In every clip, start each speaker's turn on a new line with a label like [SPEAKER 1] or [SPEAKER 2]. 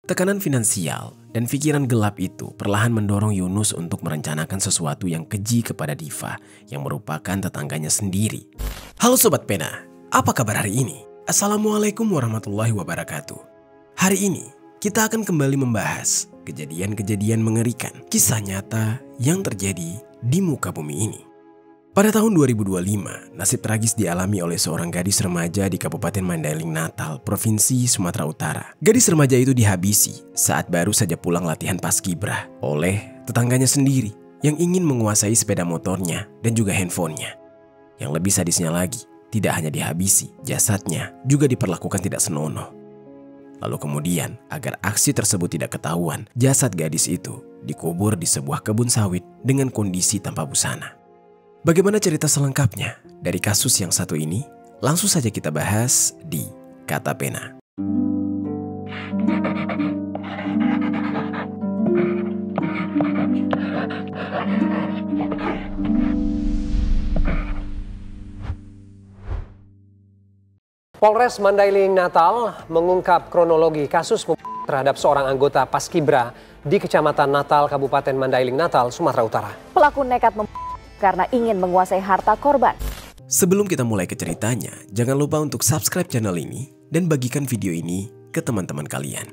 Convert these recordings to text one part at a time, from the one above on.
[SPEAKER 1] Tekanan finansial dan pikiran gelap itu perlahan mendorong Yunus untuk merencanakan sesuatu yang keji kepada Diva yang merupakan tetangganya sendiri. Halo Sobat Pena, apa kabar hari ini? Assalamualaikum warahmatullahi wabarakatuh. Hari ini kita akan kembali membahas kejadian-kejadian mengerikan, kisah nyata yang terjadi di muka bumi ini. Pada tahun 2025, nasib tragis dialami oleh seorang gadis remaja di Kabupaten Mandailing Natal, Provinsi Sumatera Utara. Gadis remaja itu dihabisi saat baru saja pulang latihan paskibrah oleh tetangganya sendiri yang ingin menguasai sepeda motornya dan juga handphonenya. Yang lebih sadisnya lagi, tidak hanya dihabisi, jasadnya juga diperlakukan tidak senonoh. Lalu kemudian, agar aksi tersebut tidak ketahuan, jasad gadis itu dikubur di sebuah kebun sawit dengan kondisi tanpa busana. Bagaimana cerita selengkapnya dari kasus yang satu ini? Langsung saja kita bahas di Kata Pena.
[SPEAKER 2] Polres Mandailing Natal mengungkap kronologi kasus terhadap seorang anggota Paskibra di Kecamatan Natal, Kabupaten Mandailing Natal, Sumatera Utara.
[SPEAKER 3] Pelaku nekat karena ingin menguasai harta korban.
[SPEAKER 1] Sebelum kita mulai ke ceritanya, jangan lupa untuk subscribe channel ini dan bagikan video ini ke teman-teman kalian.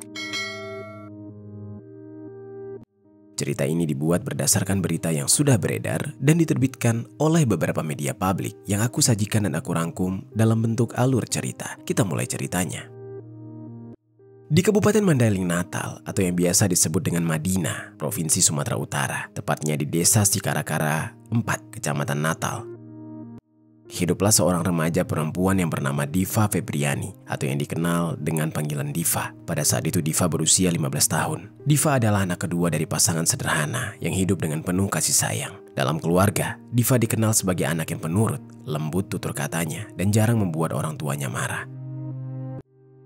[SPEAKER 1] Cerita ini dibuat berdasarkan berita yang sudah beredar dan diterbitkan oleh beberapa media publik yang aku sajikan dan aku rangkum dalam bentuk alur cerita. Kita mulai ceritanya. Di Kabupaten Mandailing Natal atau yang biasa disebut dengan Madinah, Provinsi Sumatera Utara, tepatnya di Desa Sikarakara 4, Kecamatan Natal. Hiduplah seorang remaja perempuan yang bernama Diva Febriani atau yang dikenal dengan panggilan Diva. Pada saat itu Diva berusia 15 tahun. Diva adalah anak kedua dari pasangan sederhana yang hidup dengan penuh kasih sayang. Dalam keluarga, Diva dikenal sebagai anak yang penurut, lembut tutur katanya, dan jarang membuat orang tuanya marah.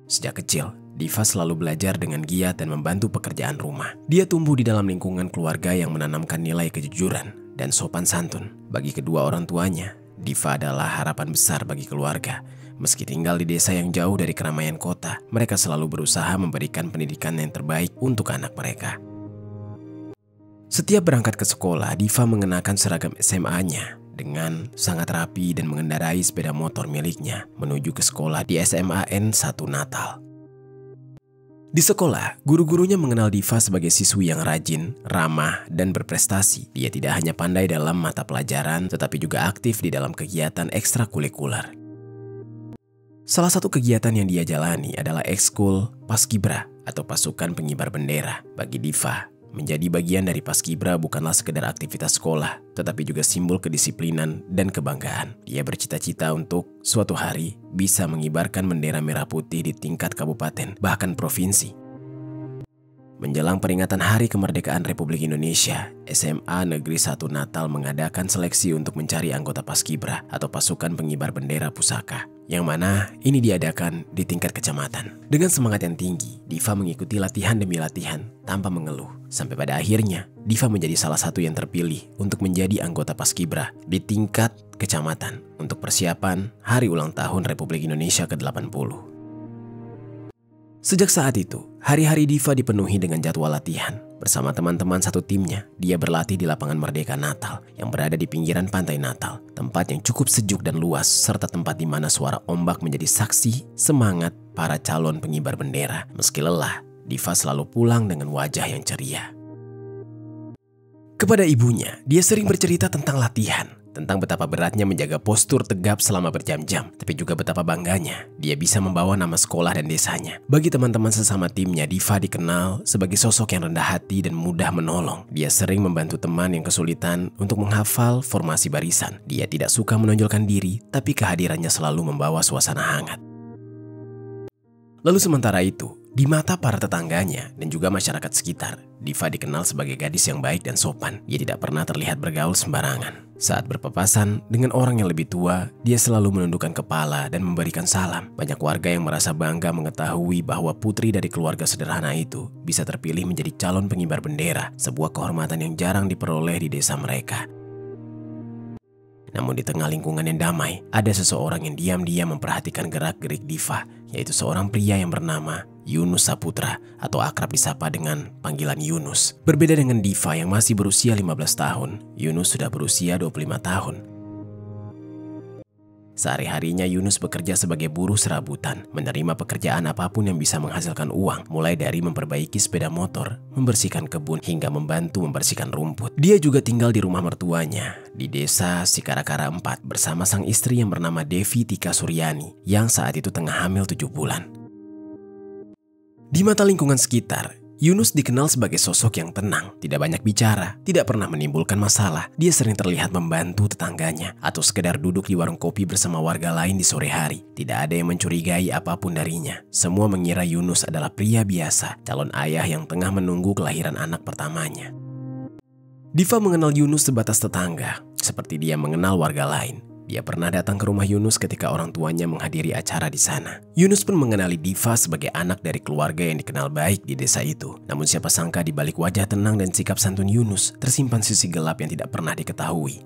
[SPEAKER 1] Sejak kecil, Diva selalu belajar dengan giat dan membantu pekerjaan rumah. Dia tumbuh di dalam lingkungan keluarga yang menanamkan nilai kejujuran dan sopan santun. Bagi kedua orang tuanya, Diva adalah harapan besar bagi keluarga. Meski tinggal di desa yang jauh dari keramaian kota, mereka selalu berusaha memberikan pendidikan yang terbaik untuk anak mereka. Setiap berangkat ke sekolah, Diva mengenakan seragam SMA-nya dengan sangat rapi dan mengendarai sepeda motor miliknya menuju ke sekolah di SMAN 1 Natal. Di sekolah, guru-gurunya mengenal Diva sebagai siswi yang rajin, ramah, dan berprestasi. Dia tidak hanya pandai dalam mata pelajaran, tetapi juga aktif di dalam kegiatan ekstrakurikuler. Salah satu kegiatan yang dia jalani adalah ekskul Paskibra atau pasukan pengibar bendera. Bagi Diva, menjadi bagian dari Paskibra bukanlah sekedar aktivitas sekolah, tetapi juga simbol kedisiplinan dan kebanggaan. Dia bercita-cita untuk suatu hari bisa mengibarkan bendera merah putih di tingkat kabupaten, bahkan provinsi. Menjelang peringatan Hari Kemerdekaan Republik Indonesia, SMA Negeri 1 Natal mengadakan seleksi untuk mencari anggota Paskibra atau pasukan pengibar bendera pusaka, yang mana ini diadakan di tingkat kecamatan. Dengan semangat yang tinggi, Diva mengikuti latihan demi latihan tanpa mengeluh. Sampai pada akhirnya, Diva menjadi salah satu yang terpilih untuk menjadi anggota Paskibra di tingkat kecamatan untuk persiapan Hari Ulang Tahun Republik Indonesia ke-80. Sejak saat itu, hari-hari Diva dipenuhi dengan jadwal latihan. Bersama teman-teman satu timnya, dia berlatih di lapangan Merdeka Natal yang berada di pinggiran pantai Natal. Tempat yang cukup sejuk dan luas, serta tempat di mana suara ombak menjadi saksi semangat para calon pengibar bendera. Meski lelah, Diva selalu pulang dengan wajah yang ceria. Kepada ibunya, dia sering bercerita tentang latihan, tentang betapa beratnya menjaga postur tegap selama berjam-jam, tapi juga betapa bangganya dia bisa membawa nama sekolah dan desanya. Bagi teman-teman sesama timnya, Diva dikenal sebagai sosok yang rendah hati dan mudah menolong. Dia sering membantu teman yang kesulitan untuk menghafal formasi barisan. Dia tidak suka menonjolkan diri, tapi kehadirannya selalu membawa suasana hangat. Lalu sementara itu, di mata para tetangganya dan juga masyarakat sekitar, Diva dikenal sebagai gadis yang baik dan sopan. Dia tidak pernah terlihat bergaul sembarangan. Saat berpapasan dengan orang yang lebih tua, dia selalu menundukkan kepala dan memberikan salam. Banyak warga yang merasa bangga mengetahui bahwa putri dari keluarga sederhana itu bisa terpilih menjadi calon pengibar bendera, sebuah kehormatan yang jarang diperoleh di desa mereka. Namun di tengah lingkungan yang damai, ada seseorang yang diam-diam memperhatikan gerak-gerik Diva, yaitu seorang pria yang bernama Yunus Saputra atau akrab disapa dengan panggilan Yunus. Berbeda dengan Diva yang masih berusia 15 tahun, Yunus sudah berusia 25 tahun. Sehari-harinya Yunus bekerja sebagai buruh serabutan, menerima pekerjaan apapun yang bisa menghasilkan uang, mulai dari memperbaiki sepeda motor, membersihkan kebun, hingga membantu membersihkan rumput. Dia juga tinggal di rumah mertuanya, di desa Sikarakara 4 bersama sang istri yang bernama Devi Tika Suryani, yang saat itu tengah hamil 7 bulan. Di mata lingkungan sekitar, Yunus dikenal sebagai sosok yang tenang, tidak banyak bicara, tidak pernah menimbulkan masalah. Dia sering terlihat membantu tetangganya atau sekedar duduk di warung kopi bersama warga lain di sore hari. Tidak ada yang mencurigai apapun darinya. Semua mengira Yunus adalah pria biasa, calon ayah yang tengah menunggu kelahiran anak pertamanya. Diva mengenal Yunus sebatas tetangga, seperti dia mengenal warga lain. Dia pernah datang ke rumah Yunus ketika orang tuanya menghadiri acara di sana. Yunus pun mengenali Diva sebagai anak dari keluarga yang dikenal baik di desa itu. Namun siapa sangka di balik wajah tenang dan sikap santun Yunus tersimpan sisi gelap yang tidak pernah diketahui.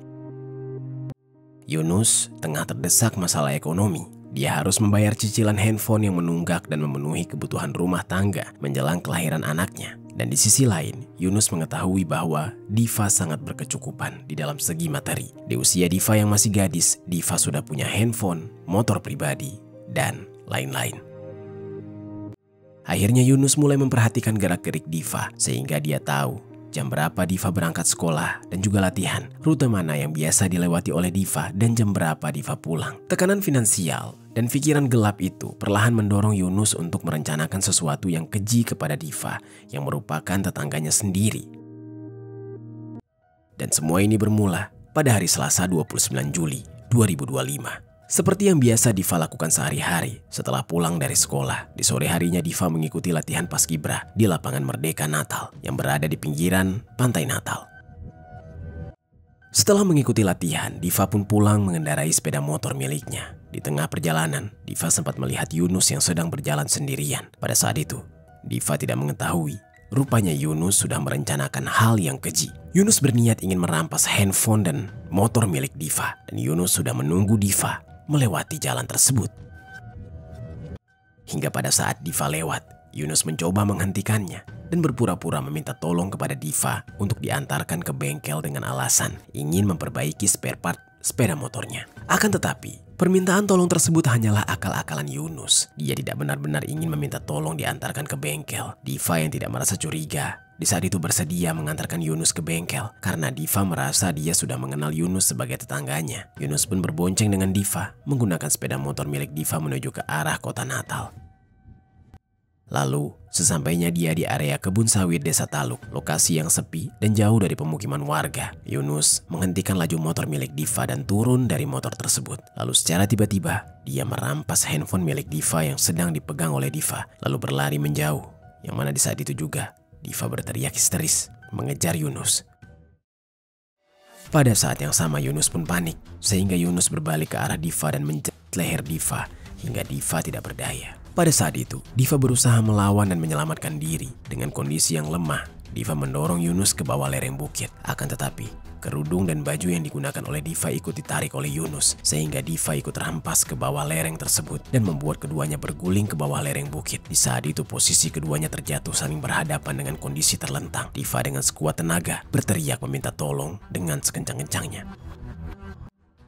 [SPEAKER 1] Yunus tengah terdesak masalah ekonomi. Dia harus membayar cicilan handphone yang menunggak dan memenuhi kebutuhan rumah tangga menjelang kelahiran anaknya. Dan di sisi lain, Yunus mengetahui bahwa Diva sangat berkecukupan di dalam segi materi. Di usia Diva yang masih gadis, Diva sudah punya handphone, motor pribadi, dan lain-lain. Akhirnya Yunus mulai memperhatikan gerak-gerik Diva, sehingga dia tahu jam berapa Diva berangkat sekolah dan juga latihan, rute mana yang biasa dilewati oleh Diva, dan jam berapa Diva pulang. Tekanan finansial dan pikiran gelap itu perlahan mendorong Yunus untuk merencanakan sesuatu yang keji kepada Diva yang merupakan tetangganya sendiri. Dan semua ini bermula pada hari Selasa 29 Juli 2025. Seperti yang biasa Diva lakukan sehari-hari setelah pulang dari sekolah, di sore harinya Diva mengikuti latihan paskibra di lapangan Merdeka Natal yang berada di pinggiran Pantai Natal. Setelah mengikuti latihan, Diva pun pulang mengendarai sepeda motor miliknya. Di tengah perjalanan, Diva sempat melihat Yunus yang sedang berjalan sendirian. Pada saat itu, Diva tidak mengetahui, rupanya Yunus sudah merencanakan hal yang keji. Yunus berniat ingin merampas handphone dan motor milik Diva, dan Yunus sudah menunggu Diva melewati jalan tersebut. Hingga pada saat Diva lewat, Yunus mencoba menghentikannya dan berpura-pura meminta tolong kepada Diva untuk diantarkan ke bengkel dengan alasan ingin memperbaiki spare part sepeda motornya. Akan tetapi, permintaan tolong tersebut hanyalah akal-akalan Yunus. Dia tidak benar-benar ingin meminta tolong diantarkan ke bengkel. Diva yang tidak merasa curiga di saat itu bersedia mengantarkan Yunus ke bengkel karena Diva merasa dia sudah mengenal Yunus sebagai tetangganya. Yunus pun berbonceng dengan Diva menggunakan sepeda motor milik Diva menuju ke arah kota Natal. Lalu, sesampainya dia di area kebun sawit desa Taluk, lokasi yang sepi dan jauh dari pemukiman warga, Yunus menghentikan laju motor milik Diva dan turun dari motor tersebut. Lalu secara tiba-tiba, dia merampas handphone milik Diva yang sedang dipegang oleh Diva, lalu berlari menjauh. Yang mana di saat itu juga, Diva berteriak histeris mengejar Yunus. Pada saat yang sama Yunus pun panik, sehingga Yunus berbalik ke arah Diva dan menjerat leher Diva hingga Diva tidak berdaya. Pada saat itu, Diva berusaha melawan dan menyelamatkan diri. Dengan kondisi yang lemah, Diva mendorong Yunus ke bawah lereng bukit. Akan tetapi, kerudung dan baju yang digunakan oleh Diva ikut ditarik oleh Yunus, sehingga Diva ikut terhempas ke bawah lereng tersebut dan membuat keduanya berguling ke bawah lereng bukit. Di saat itu, posisi keduanya terjatuh saling berhadapan dengan kondisi terlentang. Diva dengan sekuat tenaga berteriak meminta tolong dengan sekencang-kencangnya.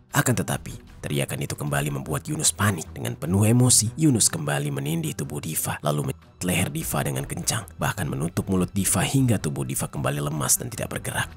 [SPEAKER 1] Akan tetapi, teriakan itu kembali membuat Yunus panik. Dengan penuh emosi, Yunus kembali menindih tubuh Diva, lalu menjerat leher Diva dengan kencang, bahkan menutup mulut Diva hingga tubuh Diva kembali lemas dan tidak bergerak.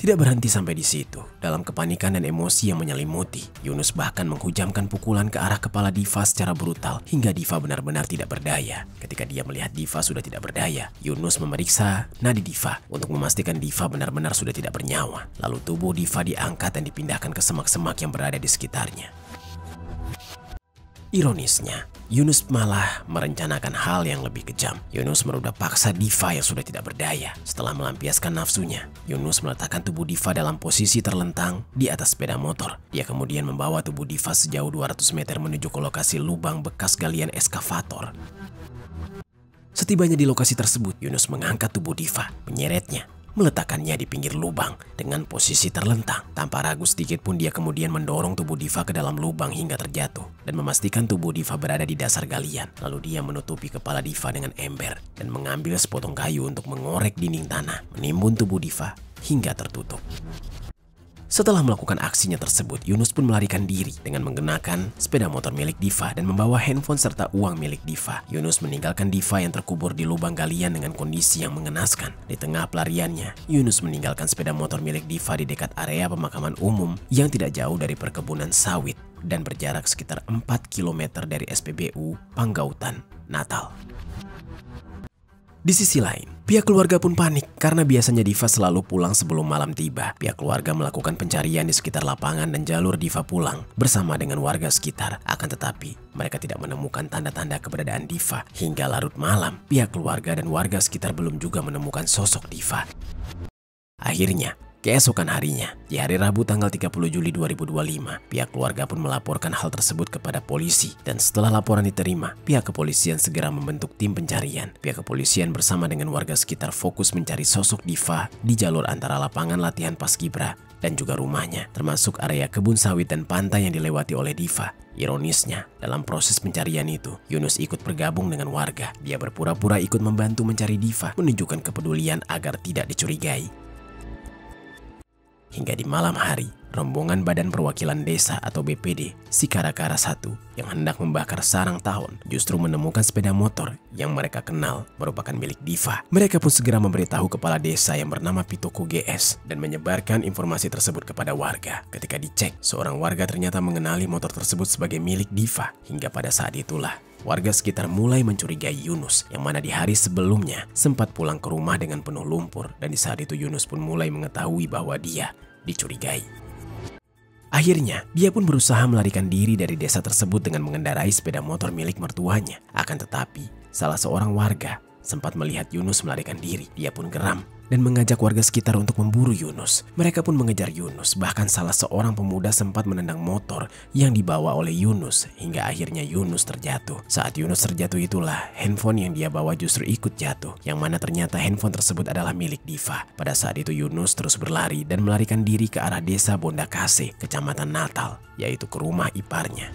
[SPEAKER 1] Tidak berhenti sampai di situ. Dalam kepanikan dan emosi yang menyelimuti, Yunus bahkan menghujamkan pukulan ke arah kepala Diva secara brutal hingga Diva benar-benar tidak berdaya. Ketika dia melihat Diva sudah tidak berdaya, Yunus memeriksa nadi Diva untuk memastikan Diva benar-benar sudah tidak bernyawa. Lalu tubuh Diva diangkat dan dipindahkan ke semak-semak yang berada di sekitarnya. Ironisnya, Yunus malah merencanakan hal yang lebih kejam. Yunus merudak paksa Diva yang sudah tidak berdaya. Setelah melampiaskan nafsunya, Yunus meletakkan tubuh Diva dalam posisi terlentang di atas sepeda motor. Dia kemudian membawa tubuh Diva sejauh 200 meter menuju ke lokasi lubang bekas galian eskavator. Setibanya di lokasi tersebut, Yunus mengangkat tubuh Diva, menyeretnya, meletakkannya di pinggir lubang dengan posisi terlentang. Tanpa ragu sedikit pun dia kemudian mendorong tubuh Diva ke dalam lubang hingga terjatuh. dan memastikan tubuh Diva berada di dasar galian. Lalu dia menutupi kepala Diva dengan ember dan mengambil sepotong kayu untuk mengorek dinding tanah, menimbun tubuh Diva hingga tertutup. Setelah melakukan aksinya tersebut, Yunus pun melarikan diri dengan menggunakan sepeda motor milik Diva dan membawa handphone serta uang milik Diva. Yunus meninggalkan Diva yang terkubur di lubang galian dengan kondisi yang mengenaskan. Di tengah pelariannya, Yunus meninggalkan sepeda motor milik Diva di dekat area pemakaman umum yang tidak jauh dari perkebunan sawit dan berjarak sekitar 4 km dari SPBU Panggautan, Natal. Di sisi lain, pihak keluarga pun panik karena biasanya Diva selalu pulang sebelum malam tiba. Pihak keluarga melakukan pencarian di sekitar lapangan dan jalur Diva pulang bersama dengan warga sekitar. Akan tetapi, mereka tidak menemukan tanda-tanda keberadaan Diva. Hingga larut malam, pihak keluarga dan warga sekitar belum juga menemukan sosok Diva. Akhirnya, keesokan harinya, di hari Rabu tanggal 30 Juli 2025, pihak keluarga pun melaporkan hal tersebut kepada polisi. Dan setelah laporan diterima, pihak kepolisian segera membentuk tim pencarian. Pihak kepolisian bersama dengan warga sekitar fokus mencari sosok Diva di jalur antara lapangan latihan Paskibra dan juga rumahnya, termasuk area kebun sawit dan pantai yang dilewati oleh Diva. Ironisnya, dalam proses pencarian itu, Yunus ikut bergabung dengan warga. Dia berpura-pura ikut membantu mencari Diva, menunjukkan kepedulian agar tidak dicurigai. Hingga di malam hari, rombongan Badan Perwakilan Desa atau BPD Sikarakara 1 yang hendak membakar sarang tawon justru menemukan sepeda motor yang mereka kenal merupakan milik Diva. Mereka pun segera memberitahu kepala desa yang bernama Pitoko GS dan menyebarkan informasi tersebut kepada warga. Ketika dicek, seorang warga ternyata mengenali motor tersebut sebagai milik Diva. Hingga pada saat itulah, warga sekitar mulai mencurigai Yunus yang mana di hari sebelumnya sempat pulang ke rumah dengan penuh lumpur, dan di saat itu Yunus pun mulai mengetahui bahwa dia dicurigai. Akhirnya, dia pun berusaha melarikan diri dari desa tersebut dengan mengendarai sepeda motor milik mertuanya. Akan tetapi, salah seorang warga sempat melihat Yunus melarikan diri. Dia pun geram dan mengajak warga sekitar untuk memburu Yunus. Mereka pun mengejar Yunus, bahkan salah seorang pemuda sempat menendang motor yang dibawa oleh Yunus hingga akhirnya Yunus terjatuh. Saat Yunus terjatuh itulah handphone yang dia bawa justru ikut jatuh, yang mana ternyata handphone tersebut adalah milik Diva. Pada saat itu Yunus terus berlari dan melarikan diri ke arah desa Bondakase, kecamatan Natal, yaitu ke rumah iparnya.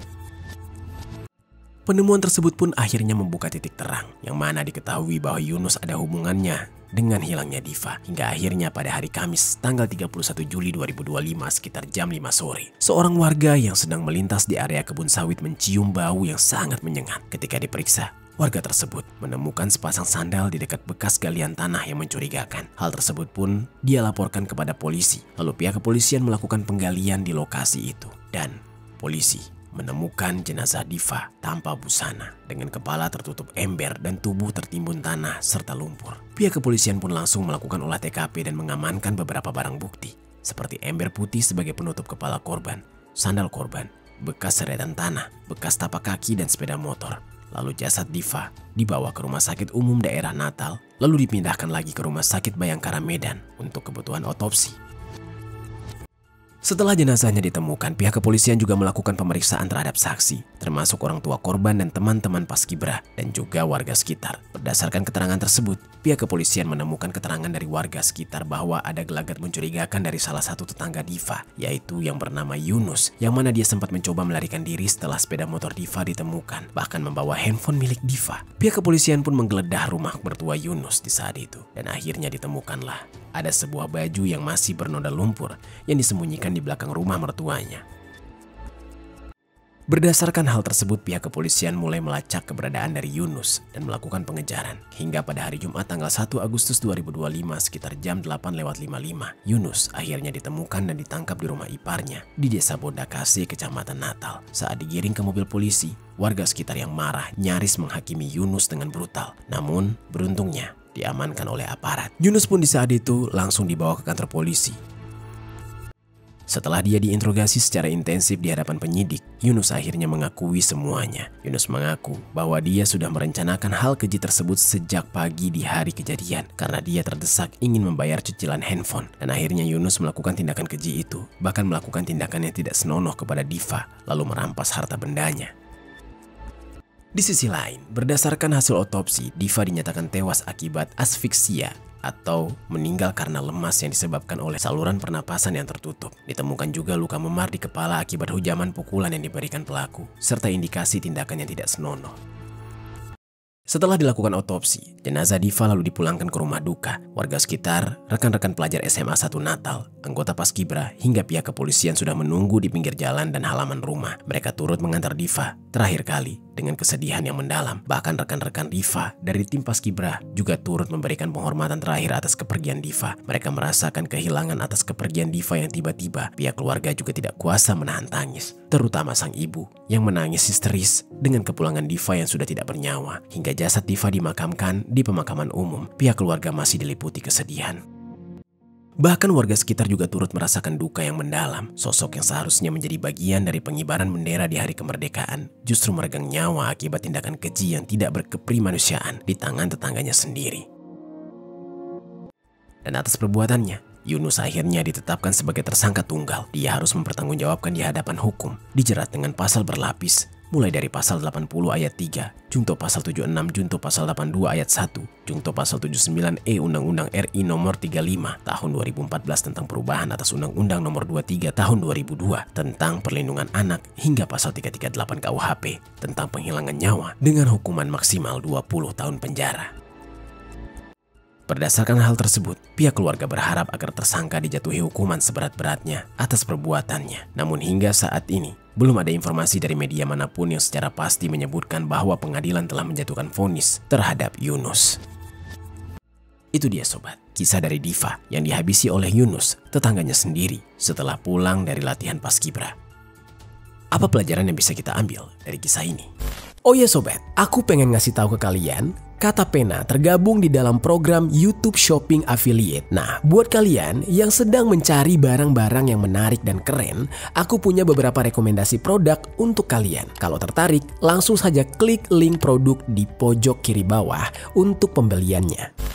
[SPEAKER 1] Penemuan tersebut pun akhirnya membuka titik terang, yang mana diketahui bahwa Yunus ada hubungannya dengan hilangnya Diva. Hingga akhirnya pada hari Kamis tanggal 31 Juli 2025 sekitar jam 5 sore, seorang warga yang sedang melintas di area kebun sawit mencium bau yang sangat menyengat. Ketika diperiksa, warga tersebut menemukan sepasang sandal di dekat bekas galian tanah yang mencurigakan. Hal tersebut pun dia laporkan kepada polisi. Lalu pihak kepolisian melakukan penggalian di lokasi itu, dan polisi menemukan jenazah Diva tanpa busana dengan kepala tertutup ember dan tubuh tertimbun tanah serta lumpur. Pihak kepolisian pun langsung melakukan olah TKP dan mengamankan beberapa barang bukti seperti ember putih sebagai penutup kepala korban, sandal korban, bekas seretan tanah, bekas tapak kaki dan sepeda motor. Lalu jasad Diva dibawa ke Rumah Sakit Umum Daerah Natal, lalu dipindahkan lagi ke Rumah Sakit Bayangkara Medan untuk kebutuhan otopsi. Setelah jenazahnya ditemukan, pihak kepolisian juga melakukan pemeriksaan terhadap saksi, termasuk orang tua korban dan teman-teman Paskibra dan juga warga sekitar. Berdasarkan keterangan tersebut, pihak kepolisian menemukan keterangan dari warga sekitar bahwa ada gelagat mencurigakan dari salah satu tetangga Diva, yaitu yang bernama Yunus, yang mana dia sempat mencoba melarikan diri setelah sepeda motor Diva ditemukan, bahkan membawa handphone milik Diva. Pihak kepolisian pun menggeledah rumah mertua Yunus di saat itu, dan akhirnya ditemukanlah ada sebuah baju yang masih bernoda lumpur yang disembunyikan di belakang rumah mertuanya. Berdasarkan hal tersebut, pihak kepolisian mulai melacak keberadaan dari Yunus dan melakukan pengejaran. Hingga pada hari Jumat tanggal 1 Agustus 2025 sekitar jam 8:55, Yunus akhirnya ditemukan dan ditangkap di rumah iparnya di desa Bondakase, kecamatan Natal. Saat digiring ke mobil polisi, warga sekitar yang marah nyaris menghakimi Yunus dengan brutal. Namun, beruntungnya diamankan oleh aparat. Yunus pun di saat itu langsung dibawa ke kantor polisi. Setelah dia diinterogasi secara intensif di hadapan penyidik, Yunus akhirnya mengakui semuanya. Yunus mengaku bahwa dia sudah merencanakan hal keji tersebut sejak pagi di hari kejadian karena dia terdesak ingin membayar cicilan handphone. Dan akhirnya Yunus melakukan tindakan keji itu, bahkan melakukan tindakan yang tidak senonoh kepada Diva, lalu merampas harta bendanya. Di sisi lain, berdasarkan hasil otopsi, Diva dinyatakan tewas akibat asfiksia atau meninggal karena lemas yang disebabkan oleh saluran pernapasan yang tertutup. Ditemukan juga luka memar di kepala akibat hujaman pukulan yang diberikan pelaku, serta indikasi tindakan yang tidak senonoh. Setelah dilakukan otopsi, jenazah Diva lalu dipulangkan ke rumah duka. Warga sekitar, rekan-rekan pelajar SMA 1 Natal, anggota Paskibra, hingga pihak kepolisian sudah menunggu di pinggir jalan dan halaman rumah. Mereka turut mengantar Diva terakhir kali dengan kesedihan yang mendalam. Bahkan rekan-rekan Diva dari tim Paskibra juga turut memberikan penghormatan terakhir atas kepergian Diva. Mereka merasakan kehilangan atas kepergian Diva yang tiba-tiba. Pihak keluarga juga tidak kuasa menahan tangis, terutama sang ibu yang menangis histeris dengan kepulangan Diva yang sudah tidak bernyawa. Hingga jasad Diva dimakamkan di pemakaman umum, pihak keluarga masih diliputi kesedihan. Bahkan warga sekitar juga turut merasakan duka yang mendalam. Sosok yang seharusnya menjadi bagian dari pengibaran bendera di hari kemerdekaan justru meregang nyawa akibat tindakan keji yang tidak berkeprimanusiaan di tangan tetangganya sendiri. Dan atas perbuatannya, Yunus akhirnya ditetapkan sebagai tersangka tunggal. Dia harus mempertanggungjawabkan di hadapan hukum, dijerat dengan pasal berlapis, mulai dari pasal 80 ayat 3, Junto pasal 76, Junto pasal 82 ayat 1, Junto pasal 79E Undang-Undang RI nomor 35 tahun 2014 tentang perubahan atas Undang-Undang nomor 23 tahun 2002 tentang perlindungan anak, hingga pasal 338 KUHP tentang penghilangan nyawa dengan hukuman maksimal 20 tahun penjara. Berdasarkan hal tersebut, pihak keluarga berharap agar tersangka dijatuhi hukuman seberat-beratnya atas perbuatannya. Namun hingga saat ini, belum ada informasi dari media manapun yang secara pasti menyebutkan bahwa pengadilan telah menjatuhkan vonis terhadap Yunus. Itu dia sobat, kisah dari Diva yang dihabisi oleh Yunus, tetangganya sendiri, setelah pulang dari latihan Paskibra. Apa pelajaran yang bisa kita ambil dari kisah ini? Oh ya sobat, aku pengen ngasih tahu ke kalian, Kata Pena tergabung di dalam program YouTube Shopping Affiliate. Nah, buat kalian yang sedang mencari barang-barang yang menarik dan keren, aku punya beberapa rekomendasi produk untuk kalian. Kalau tertarik, langsung saja klik link produk di pojok kiri bawah untuk pembeliannya.